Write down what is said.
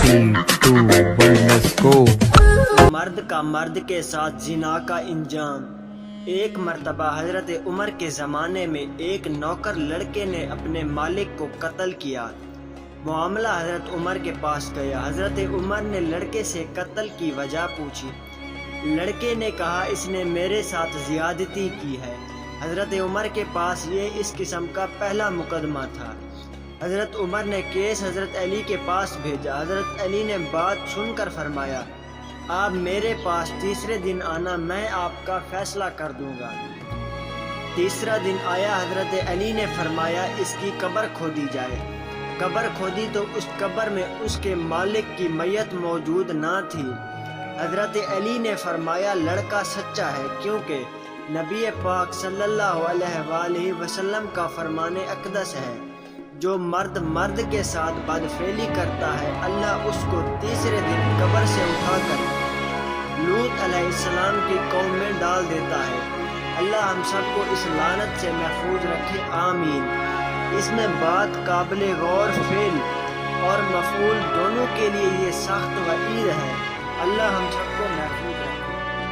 3 2 1 let's go. مرد کا مرد کے ساتھ زنا کا انجام۔ ایک مرتبہ حضرت عمر کے زمانے میں ایک نوکر لڑکے نے اپنے مالک کو قتل کیا۔ معاملہ حضرت عمر کے پاس گیا۔ حضرت عمر نے لڑکے سے قتل کی وجہ پوچھی۔ لڑکے نے کہا اس نے میرے ساتھ زیادتی کی ہے۔ حضرت عمر کے پاس یہ اس قسم کا پہلا مقدمہ تھا۔ حضرت عمر نے کیس حضرت علی کے پاس بھیجا۔ حضرت علی نے بات سن کر فرمایا آپ میرے پاس تیسرے دن آنا، میں آپ کا فیصلہ کر دوں گا۔ تیسرا دن آیا۔ حضرت علی نے فرمایا اس کی قبر کھودی جائے۔ قبر کھودی تو اس قبر میں اس کے مالک کی میت موجود نہ تھی۔ حضرت علی نے فرمایا لڑکا سچا ہے، کیونکہ نبی پاک صلی اللہ علیہ وآلہ وسلم کا فرمان اقدس ہے جو مرد مرد کے ساتھ بدفعلی کرتا ہے اللہ اس کو تیسرے دن قبر سے اٹھا کر لوط علیہ السلام کی قوم میں ڈال دیتا ہے۔ اللہ ہم سب کو اس لعنت سے محفوظ رکھے، آمین۔ اس میں بات قابل غور فعل اور مفعول دونوں کے لیے یہ سخت وعید ہے۔ اللہ ہم سب کو محفوظ رکھے۔